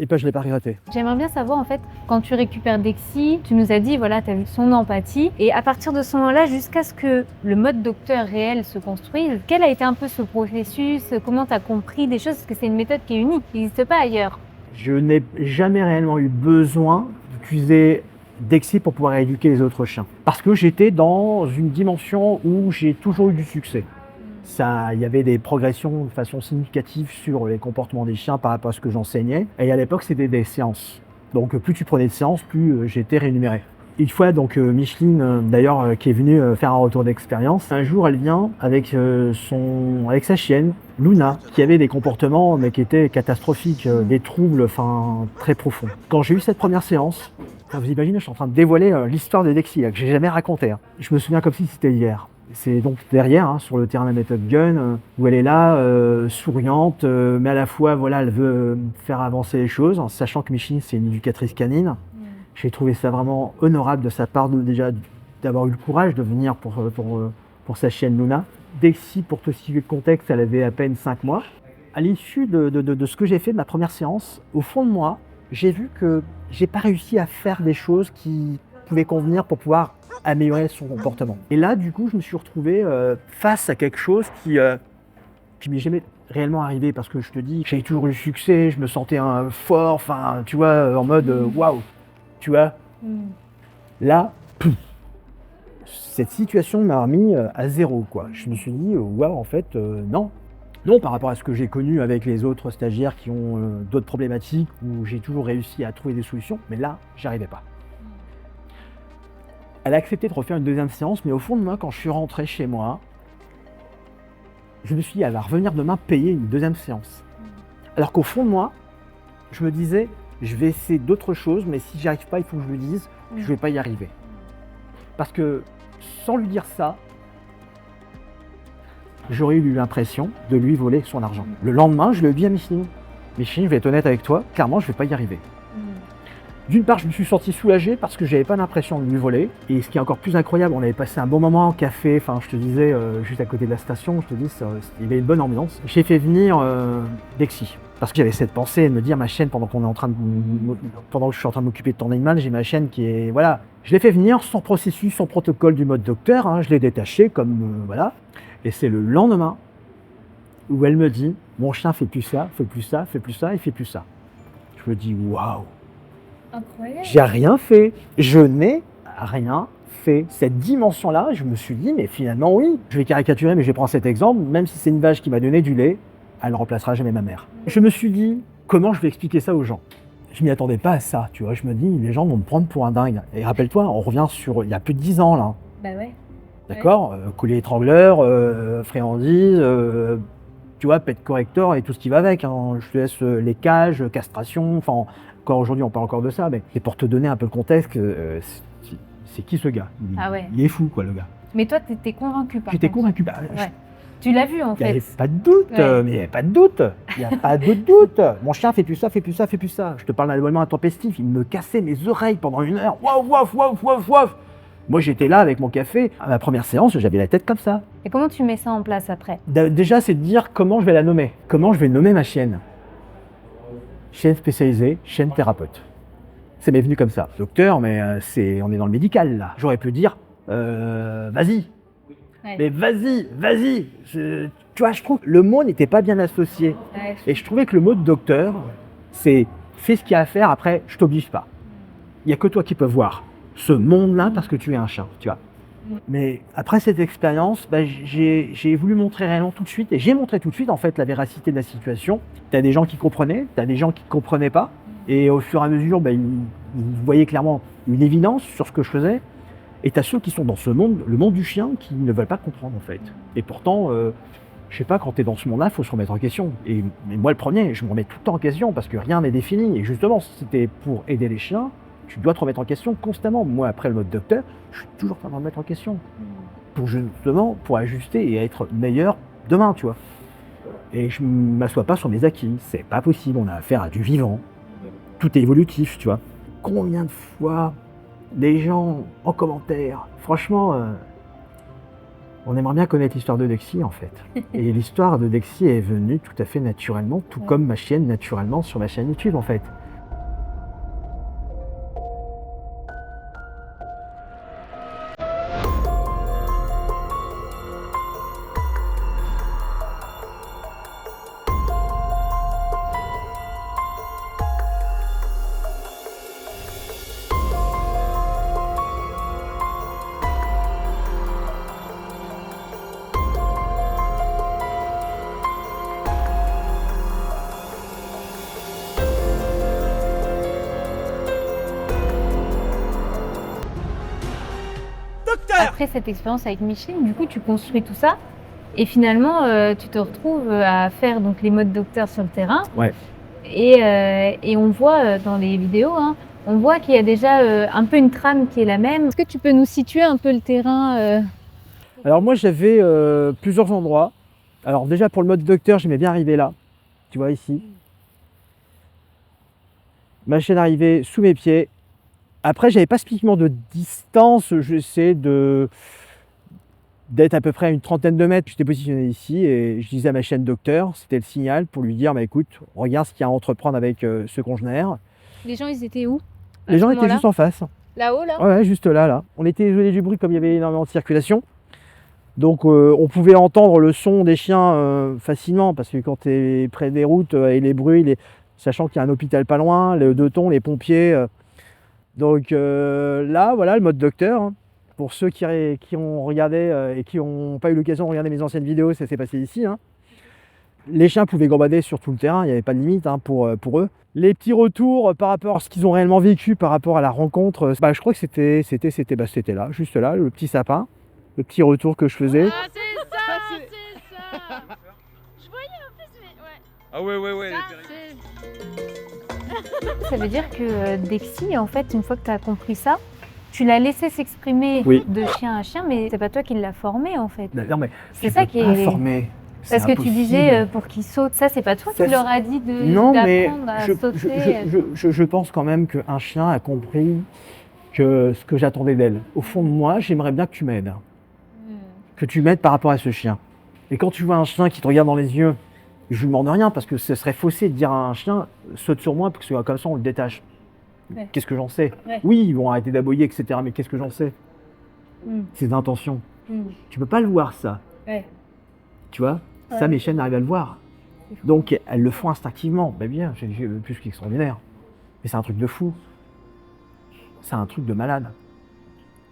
puis je l'ai pas regretté. J'aimerais bien savoir, en fait, quand tu récupères Dexy, tu nous as dit, voilà, tu as vu son empathie. Et à partir de ce moment-là, jusqu'à ce que le mode docteur réel se construise, quel a été un peu ce processus? Comment tu as compris des choses? Parce que c'est une méthode qui est unique, qui n'existe pas ailleurs. Je n'ai jamais réellement eu besoin d'utiliser Dexy pour pouvoir éduquer les autres chiens. Parce que j'étais dans une dimension où j'ai toujours eu du succès. Il y avait des progressions de façon significative sur les comportements des chiens par rapport à ce que j'enseignais. Et à l'époque, c'était des séances. Donc plus tu prenais de séances, plus j'étais rémunéré. Une fois, donc Micheline, d'ailleurs, qui est venue faire un retour d'expérience, un jour, elle vient avec sa chienne, Luna, qui avait des comportements mais qui étaient catastrophiques, des troubles, enfin très profonds. Quand j'ai eu cette première séance, vous imaginez, je suis en train de dévoiler l'histoire de Dexy, là, que j'ai jamais racontée. Hein. Je me souviens comme si c'était hier. C'est donc derrière, hein, sur le terrain de la méthode Gun, où elle est là, souriante, mais à la fois, voilà, elle veut faire avancer les choses, en sachant que Micheline, c'est une éducatrice canine. J'ai trouvé ça vraiment honorable de sa part, déjà d'avoir eu le courage de venir pour sa chienne Luna. Dexy, pour te situer le contexte, elle avait à peine 5 mois. À l'issue de ce que j'ai fait de ma première séance, au fond de moi, j'ai vu que j'ai pas réussi à faire des choses qui pouvaient convenir pour pouvoir améliorer son comportement. Et là, du coup, je me suis retrouvé face à quelque chose qui m'est jamais réellement arrivé, parce que je te dis, j'ai toujours eu du succès, je me sentais fort, enfin, tu vois, en mode waouh, tu vois. Là, cette situation m'a remis à zéro, quoi. Je me suis dit, waouh, en fait, non. Non, par rapport à ce que j'ai connu avec les autres stagiaires qui ont d'autres problématiques, où j'ai toujours réussi à trouver des solutions, mais là, j'y arrivais pas. Elle a accepté de refaire une deuxième séance, mais au fond de moi, quand je suis rentré chez moi, je me suis dit, elle va revenir demain payer une deuxième séance. Alors qu'au fond de moi, je me disais, je vais essayer d'autres choses, mais si j'y arrive pas, il faut que je lui dise, je vais pas y arriver. Parce que, sans lui dire ça, j'aurais eu l'impression de lui voler son argent. Le lendemain, je lui ai dit à Micheline, Micheline, je vais être honnête avec toi, clairement, je vais pas y arriver. D'une part, je me suis senti soulagé parce que j'avais pas l'impression de lui voler. Et ce qui est encore plus incroyable, on avait passé un bon moment en café, enfin je te disais, juste à côté de la station, je te dis, il y avait une bonne ambiance. J'ai fait venir Dexy. Parce que j'avais cette pensée de me dire, ma chienne, pendant que je suis en train de m'occuper de ton animal, j'ai ma chienne qui est, voilà. Je l'ai fait venir sans processus, sans protocole du mode docteur, hein, je l'ai détaché comme, voilà. Et c'est le lendemain où elle me dit, mon chien fait plus ça, fait plus ça, fait plus ça, il fait plus ça. Je me dis, waouh. Incroyable. J'ai rien fait. Je n'ai rien fait. Cette dimension-là, je me suis dit, mais finalement, oui. Je vais caricaturer, mais je vais prendre cet exemple. Même si c'est une vache qui m'a donné du lait, elle ne remplacera jamais ma mère. Je me suis dit, comment je vais expliquer ça aux gens? Je m'y attendais pas à ça, tu vois. Je me dis, les gens vont me prendre pour un dingue. Et rappelle-toi, on revient sur il y a plus de 10 ans, là. Bah ouais. D'accord, collier étrangleur, friandise, tu vois, pet corrector et tout ce qui va avec. Hein. Je te laisse les cages, castration, enfin, encore aujourd'hui on parle encore de ça, mais c'est pour te donner un peu le contexte, c'est qui ce gars? Il est fou, quoi, le gars. Mais toi, t'étais convaincu par J'étais contre. convaincu. Ouais. Tu l'as vu en Il n'y avait fait. pas de doute, Ouais. mais il n'y avait pas de doute. Il n'y a pas de doute. Mon chien fait plus ça, fait plus ça, fait plus ça. Je te parle d'un événement intempestif, il me cassait mes oreilles pendant 1 heure. Waouh, waouh, waouh, waouh, waouh. Moi, j'étais là avec mon café. À ma première séance, j'avais la tête comme ça. Et comment tu mets ça en place après? Déjà, c'est de dire comment je vais la nommer. Comment je vais nommer ma chienne. Chienne spécialisée, chienne thérapeute. Ça m'est venu comme ça. Docteur, mais on est dans le médical, là. J'aurais pu dire, vas-y. Ouais. Mais vas-y. Tu vois, je trouve que le mot n'était pas bien associé. Ouais. Et je trouvais que le mot de docteur, c'est fais ce qu'il y a à faire, après, je t'oblige pas. Il n'y a que toi qui peux voir ce monde-là parce que tu es un chien, tu vois. Mais après cette expérience, j'ai voulu montrer réellement tout de suite, et j'ai montré tout de suite en fait la véracité de la situation. Tu as des gens qui comprenaient, tu as des gens qui ne comprenaient pas, et au fur et à mesure, ils voyaient clairement une évidence sur ce que je faisais. Et tu as ceux qui sont dans ce monde, le monde du chien, qui ne veulent pas comprendre en fait. Et pourtant, je sais pas, quand tu es dans ce monde-là, il faut se remettre en question. Et moi le premier, je me remets tout le temps en question parce que rien n'est défini. Et justement, si c'était pour aider les chiens, tu dois te remettre en question constamment. Moi, après le mode docteur, je suis toujours en train de me remettre en question. Pour ajuster et être meilleur demain, tu vois. Et je ne m'assois pas sur mes acquis. C'est pas possible, on a affaire à du vivant. Tout est évolutif, tu vois. Combien de fois les gens en commentaire, franchement, on aimerait bien connaître l'histoire de Dexy en fait. Et l'histoire de Dexy est venue tout à fait naturellement, tout comme ma chienne naturellement sur ma chaîne YouTube en fait. après cette expérience avec Micheline, du coup, tu construis tout ça. Et finalement, tu te retrouves à faire donc, les modes docteurs sur le terrain. Ouais. Et on voit dans les vidéos, hein, on voit qu'il y a déjà un peu une trame qui est la même. Est-ce que tu peux nous situer un peu le terrain Alors moi j'avais plusieurs endroits. Alors déjà pour le mode docteur, j'aimais bien arriver là. Tu vois ici. Ma chaîne arrivait sous mes pieds. Après j'avais pas spécifiquement de distance. J'essaie d'être à peu près à une trentaine de mètres. J'étais positionné ici et je disais à ma chaîne docteur, c'était le signal pour lui dire bah, écoute, regarde ce qu'il y a à entreprendre avec ce congénère. Les gens, ils étaient où Les gens étaient juste en face. Là-haut, là Ouais, juste là. On était isolé du bruit comme il y avait énormément de circulation. Donc on pouvait entendre le son des chiens facilement parce que quand tu es près des routes et les bruits, sachant qu'il y a un hôpital pas loin, les deux tons, les pompiers. Donc là, voilà le mode docteur. Hein. Pour ceux qui ont regardé et qui n'ont pas eu l'occasion de regarder mes anciennes vidéos, ça s'est passé ici. Hein. Les chiens pouvaient gambader sur tout le terrain, il n'y avait pas de limite hein, pour eux. Les petits retours par rapport à ce qu'ils ont réellement vécu, par rapport à la rencontre, je crois que c'était là, juste là, le petit sapin, le petit retour que je faisais. Ah, c'est ça. Je voyais en plus, mais ouais. Ah ouais. Ça veut dire que Dexy, en fait, une fois que tu as compris ça, tu l'as laissé s'exprimer Oui. de chien à chien, mais c'est pas toi qui l'as formé, en fait. Non mais C'est ça qui est formé. Parce que tu disais pour qu'ils sautent, ça c'est pas toi qui leur a dit d'apprendre à sauter. je pense quand même qu'un chien a compris que ce que j'attendais d'elle. Au fond de moi, j'aimerais bien que tu m'aides. Que tu m'aides par rapport à ce chien. Et quand tu vois un chien qui te regarde dans les yeux, je lui demande rien parce que ce serait faussé de dire à un chien saute sur moi parce que comme ça on le détache. Ouais. Qu'est-ce que j'en sais? Ouais. Oui, ils vont arrêter d'aboyer, etc. Mais qu'est-ce que j'en sais? Ses intentions. Tu peux pas le voir ça. Ouais. Tu vois? Ouais. Ça, mes chiennes arrivent à le voir. Donc, elles le font instinctivement. Ben bien, j'ai plus qu'extraordinaire. Mais c'est un truc de fou. C'est un truc de malade.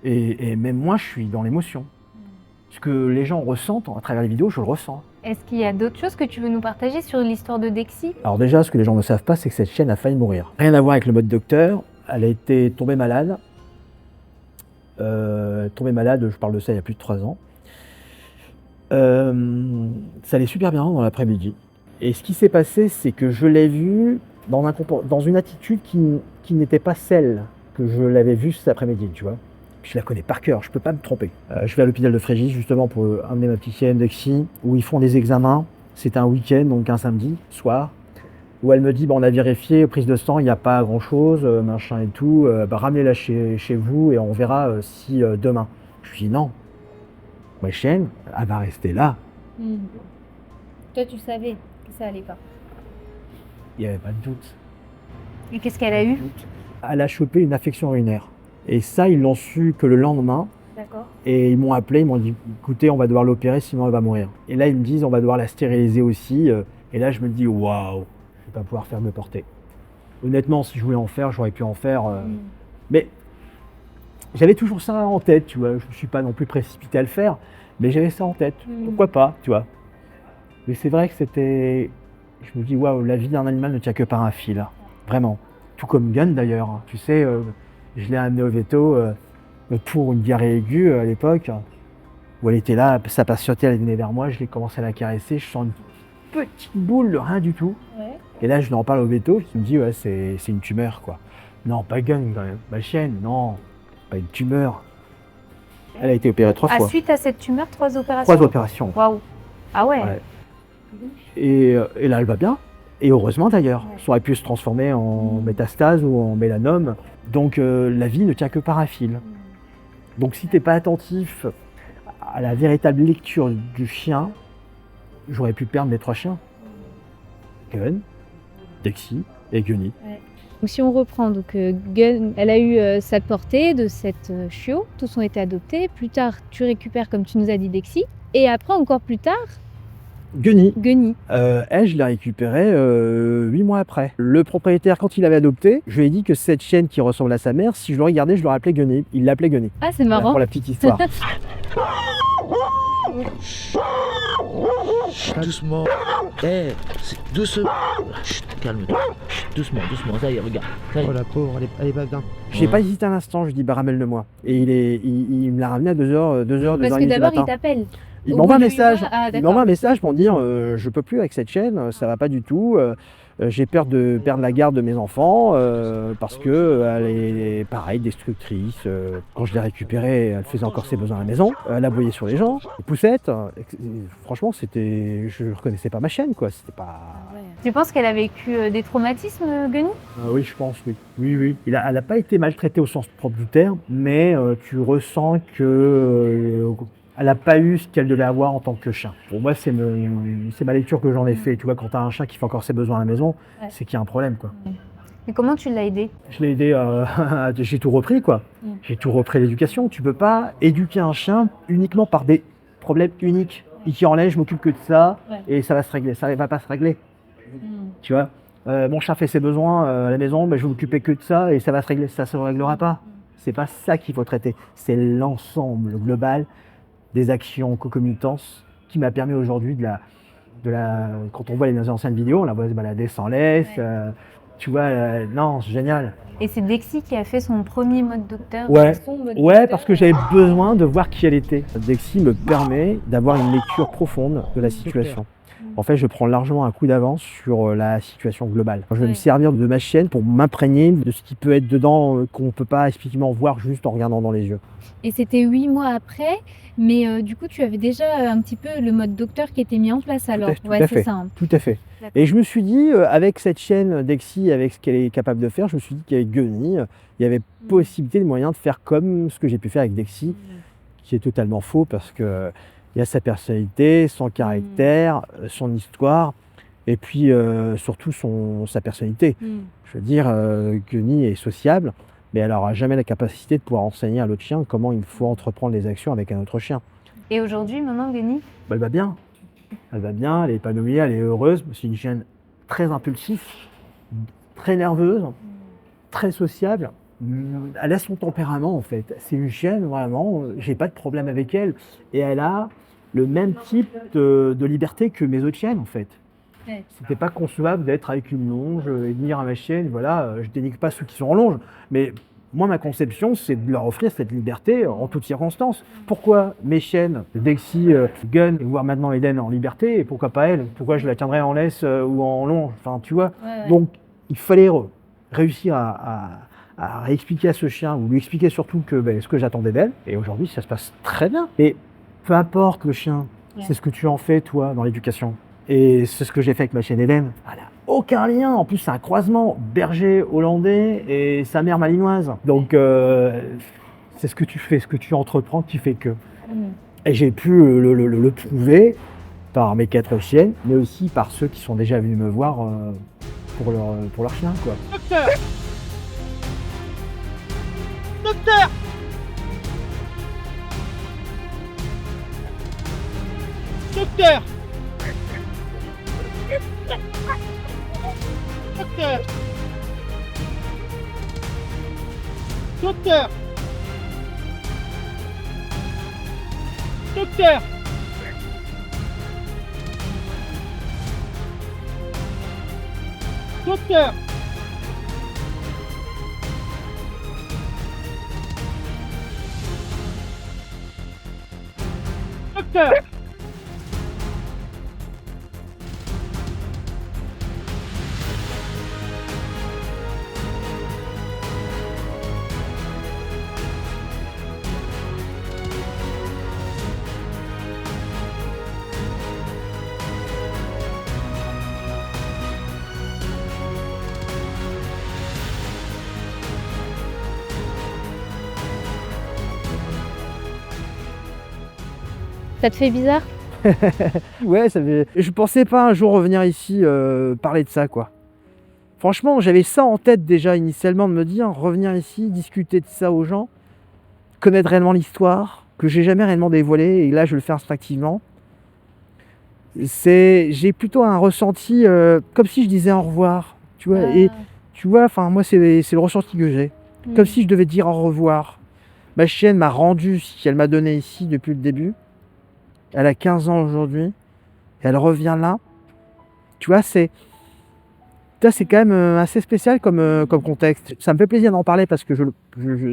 Et même moi, je suis dans l'émotion. Ce que les gens ressentent à travers les vidéos, je le ressens. Est-ce qu'il y a d'autres choses que tu veux nous partager sur l'histoire de Dexy? Alors déjà, ce que les gens ne savent pas, c'est que cette chienne a failli mourir. Rien à voir avec le mode docteur. Elle a été tombée malade. Je parle de ça il y a plus de 3 ans. Ça allait super bien dans l'après-midi. Et ce qui s'est passé, c'est que je l'ai vue dans une attitude qui n'était pas celle que je l'avais vue cet après-midi, tu vois. Je la connais par cœur, je peux pas me tromper. Je vais à l'hôpital de Fréjus justement pour amener ma petite chienne Dexy, où ils font des examens. C'était un week-end, donc un samedi soir, où elle me dit on a vérifié, prise de sang, il n'y a pas grand-chose, machin et tout. Ramenez-la chez vous et on verra si demain. Je lui dis non. Ma chienne, elle va rester là. Toi, tu savais que ça allait pas. Il n'y avait pas de doute. Et qu'est-ce qu'elle a eu? Elle a chopé une affection urinaire. Et ça, ils l'ont su que le lendemain. D'accord. Et ils m'ont appelé, ils m'ont dit écoutez, on va devoir l'opérer, sinon elle va mourir. Et là, ils me disent on va devoir la stériliser aussi. Et là, je me dis waouh, je vais pas pouvoir faire me porter. Honnêtement, si je voulais en faire, j'aurais pu en faire. Mais j'avais toujours ça en tête, tu vois. Je ne suis pas non plus précipité à le faire, mais j'avais ça en tête. Pourquoi pas, tu vois. Mais c'est vrai que c'était. Je me dis waouh, la vie d'un animal ne tient que par un fil. Vraiment. Tout comme Gun d'ailleurs. Tu sais, je l'ai amené au veto pour une diarrhée aiguë à l'époque, où elle était là, sa patienté, elle venait vers moi, je l'ai commencé à la caresser, je sens une petite boule de rien du tout. Ouais. Et là, je lui en parle au veto, je me dis, ouais, c'est une tumeur, quoi. Non, pas Gun, quand même. Ma chienne, non, pas une tumeur. Elle a été opérée 3 fois. Suite à cette tumeur, 3 opérations? 3 opérations. Waouh. Ah ouais. Et là, elle va bien. Et heureusement d'ailleurs, ça aurait pu se transformer en métastase ou en mélanome. Donc la vie ne tient que par un fil. Donc si tu n'es pas attentif à la véritable lecture du chien, j'aurais pu perdre mes 3 chiens. Gun, Dexy et Gunny. Donc si on reprend, donc Gun, elle a eu sa portée de cette chiot, tous ont été adoptés. Plus tard, tu récupères, comme tu nous as dit, Dexy. Et après, encore plus tard, Gunny. Elle, je l'ai récupérée 8 mois après. Le propriétaire, quand il l'avait adopté, je lui ai dit que cette chienne qui ressemble à sa mère, si je le regardais, je l'aurais appelée Gunny. Il l'appelait Gunny. Ah, c'est marrant. Pour la petite histoire. Doucement. Doucement. Chut, calme-toi. Doucement, ça y est, regarde. Ça y est. Oh la pauvre, elle est pas bien. J'ai pas hésité un instant, je lui dis bah ramène-le-moi. Et il me l'a ramené à 2h, 2h Parce que du d'abord, matin. il t'appelle. Il Au m'envoie un bout du message. mois, ah, Il d'accord. m'envoie un message pour me dire je peux plus avec cette chaîne, ça va pas du tout. J'ai peur de perdre la garde de mes enfants parce que elle est pareil, destructrice. Quand je l'ai récupérée, elle faisait encore ses besoins à la maison. Elle aboyait sur les gens, les poussettes. Franchement, je reconnaissais pas ma chaîne, quoi. C'était pas. Tu penses qu'elle a vécu des traumatismes, Guenille? Oui, je pense, oui. Oui. Elle n'a pas été maltraitée au sens propre du terme, mais tu ressens que elle n'a pas eu ce qu'elle devait avoir en tant que chien. Pour moi, c'est ma lecture que j'en ai fait. Tu vois, quand tu as un chien qui fait encore ses besoins à la maison, c'est qu'il y a un problème, quoi. Et comment tu l'as aidé? Je l'ai aidé, j'ai tout repris, quoi. J'ai tout repris l'éducation. Tu peux pas éduquer un chien uniquement par des problèmes uniques. Il qui enlève, je m'occupe que de ça, et ça va se régler. Ça ne va pas se régler. Tu vois, mon chat fait ses besoins à la maison, je vais m'occuper que de ça, et ça va se régler. Ça se réglera pas. C'est pas ça qu'il faut traiter. C'est l'ensemble global des actions concomitantes qui m'a permis aujourd'hui quand on voit les anciennes vidéos, on la voit se balader sans laisse. Tu vois, non, c'est génial. Et c'est Dexy qui a fait son premier mode docteur. Ouais, parce que j'avais besoin de voir qui elle était. Dexy me permet d'avoir une lecture profonde de la situation. En fait, je prends largement un coup d'avance sur la situation globale. Je vais me servir de ma chaîne pour m'imprégner de ce qui peut être dedans, qu'on ne peut pas explicitement voir juste en regardant dans les yeux. Et c'était 8 mois après, mais du coup, tu avais déjà un petit peu le mode docteur qui était mis en place alors. Tout à fait. Ça, hein. Tout à fait. Et je me suis dit, avec cette chaîne Dexy, avec ce qu'elle est capable de faire, je me suis dit qu'avec Guenille, il y avait possibilité de moyen de faire comme ce que j'ai pu faire avec Dexy, qui est totalement faux parce que il y a sa personnalité, son caractère, son histoire, et puis surtout sa personnalité. Je veux dire, Guenille est sociable, mais elle n'aura jamais la capacité de pouvoir enseigner à l'autre chien comment il faut entreprendre les actions avec un autre chien. Et aujourd'hui, maman Guenille? Elle va bien. Elle va bien, elle est épanouie, elle est heureuse. C'est une chienne très impulsive, très nerveuse, très sociable. Elle a son tempérament en fait. C'est une chienne vraiment, j'ai pas de problème avec elle. Et elle a le même type de liberté que mes autres chiennes en fait. C'était pas concevable d'être avec une longe et de dire à ma chienne, voilà, je dénigre pas ceux qui sont en longe, mais moi ma conception c'est de leur offrir cette liberté en toutes circonstances. Pourquoi mes chiennes, Dexy, Gun, voire maintenant Eden en liberté, et pourquoi pas elle? Pourquoi je la tiendrais en laisse ou en longe? Enfin tu vois. Donc il fallait réussir à expliquer à ce chien, ou lui expliquer surtout que ce que j'attendais d'elle, et aujourd'hui ça se passe très bien. Et peu importe le chien, c'est ce que tu en fais toi dans l'éducation. Et c'est ce que j'ai fait avec ma chienne Eden. Elle n'a aucun lien, en plus c'est un croisement berger hollandais et sa mère malinoise. Donc c'est ce que tu fais, ce que tu entreprends qui fait que. Et j'ai pu le prouver par mes 4 chiennes, mais aussi par ceux qui sont déjà venus me voir pour leur chien, quoi. Docteur! Docteur! Docteur! Docteur! Docteur! Docteur! Docteur! Docteur! Ça te fait bizarre? Ouais, je pensais pas un jour revenir ici parler de ça, quoi. Franchement, j'avais ça en tête déjà initialement, de me dire revenir ici, discuter de ça aux gens, connaître réellement l'histoire, que j'ai jamais réellement dévoilée, et là je le fais instinctivement. J'ai plutôt un ressenti comme si je disais au revoir, tu vois. Et tu vois, enfin moi c'est le ressenti que j'ai, comme si je devais dire au revoir. Ma chienne m'a rendu ce qu'elle m'a donné ici depuis le début. Elle a 15 ans aujourd'hui, et elle revient là. Tu vois, Ça, c'est quand même assez spécial comme contexte. Ça me fait plaisir d'en parler parce que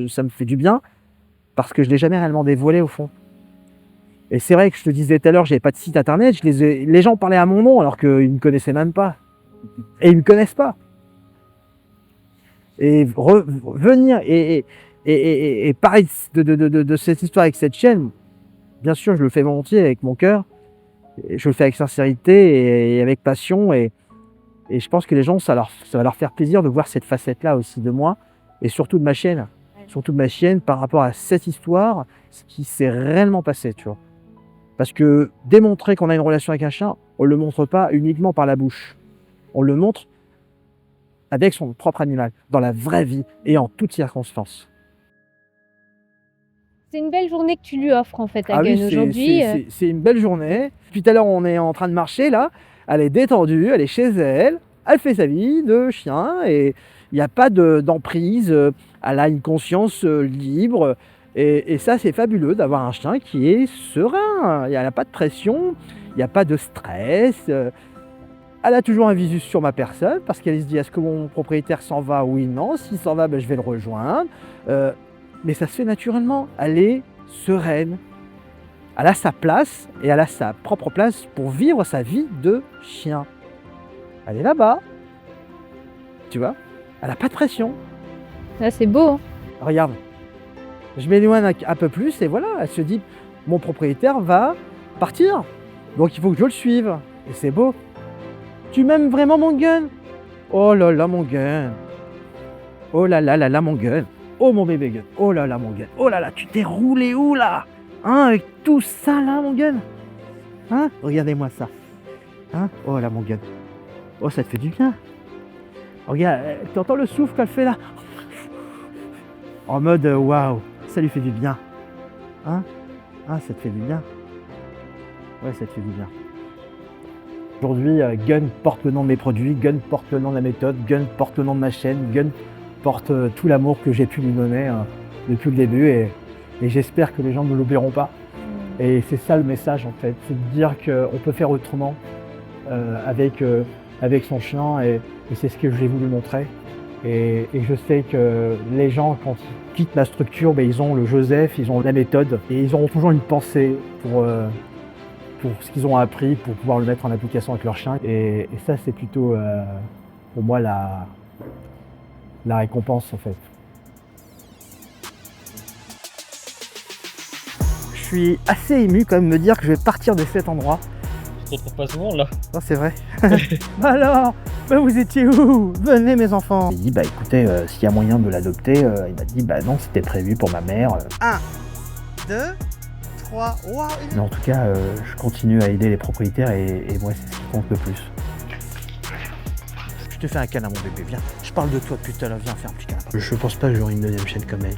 ça me fait du bien, parce que je ne l'ai jamais réellement dévoilé au fond. Et c'est vrai que je te disais tout à l'heure, j'avais pas de site internet, les gens parlaient à mon nom alors qu'ils ne me connaissaient même pas. Et ils ne me connaissent pas. Et venir et parler de cette histoire avec cette chaîne, bien sûr, je le fais volontiers avec mon cœur. Je le fais avec sincérité et avec passion. Et je pense que les gens, ça va leur faire plaisir de voir cette facette-là aussi de moi. Et surtout de ma chaîne. Surtout de ma chaîne par rapport à cette histoire, ce qui s'est réellement passé, tu vois. Parce que démontrer qu'on a une relation avec un chien, on ne le montre pas uniquement par la bouche. On le montre avec son propre animal, dans la vraie vie et en toutes circonstances. C'est une belle journée que tu lui offres en fait à Ah Gun oui, aujourd'hui. c'est une belle journée. Depuis tout à l'heure, on est en train de marcher là. Elle est détendue, elle est chez elle. Elle fait sa vie de chien et il n'y a pas d'emprise. Elle a une conscience libre. Et ça, c'est fabuleux d'avoir un chien qui est serein. Il n'y a pas de pression, il n'y a pas de stress. Elle a toujours un visu sur ma personne parce qu'elle se dit est-ce que mon propriétaire s'en va? Oui, non. S'il s'en va, ben, je vais le rejoindre. Mais ça se fait naturellement. Elle est sereine. Elle a sa place et elle a sa propre place pour vivre sa vie de chien. Elle est là-bas. Tu vois? Elle n'a pas de pression. Là, c'est beau. Hein. Regarde. Je m'éloigne un peu plus et voilà, elle se dit mon propriétaire va partir. Donc il faut que je le suive. Et c'est beau. Tu m'aimes vraiment mon Gun? Oh là là mon Gun. Oh là là là là mon Gun. Oh mon bébé Gun. Oh là là mon Gun. Oh là là, tu t'es roulé où là? Hein, avec tout ça là mon Gun? Hein? Regardez-moi ça. Hein? Oh là mon Gun. Oh ça te fait du bien. Regarde, tu entends le souffle qu'elle fait là? En mode waouh. Ça lui fait du bien. Hein? Ah, ça te fait du bien. Ouais, ça te fait du bien. Aujourd'hui, Gun porte le nom de mes produits, Gun porte le nom de la méthode, Gun porte le nom de ma chaîne, Gun porte tout l'amour que j'ai pu lui donner depuis le début et j'espère que les gens ne l'oublieront pas. Et c'est ça le message en fait, c'est de dire qu'on peut faire autrement avec son chien et c'est ce que j'ai voulu montrer. Et je sais que les gens, quand ils quittent ma structure, ben, ils ont le Joseph, ils ont la méthode et ils auront toujours une pensée pour ce qu'ils ont appris, pour pouvoir le mettre en application avec leur chien. Et ça, c'est plutôt pour moi la récompense en fait. Je suis assez ému quand même de me dire que je vais partir de cet endroit. Tu te retrouves pas souvent là? Non, c'est vrai. Alors, vous étiez où? Venez mes enfants. Il m'a dit, bah écoutez, s'il y a moyen de l'adopter, il m'a dit, bah non, c'était prévu pour ma mère. 1, 2, 3, waouh! Mais en tout cas, je continue à aider les propriétaires et moi, c'est ce qui compte le plus. Je te fais un câlin, mon bébé, viens. Je parle de toi depuis tout à l'heure, viens faire un petit câlin. Je pense pas que j'aurai une deuxième chaîne comme elle.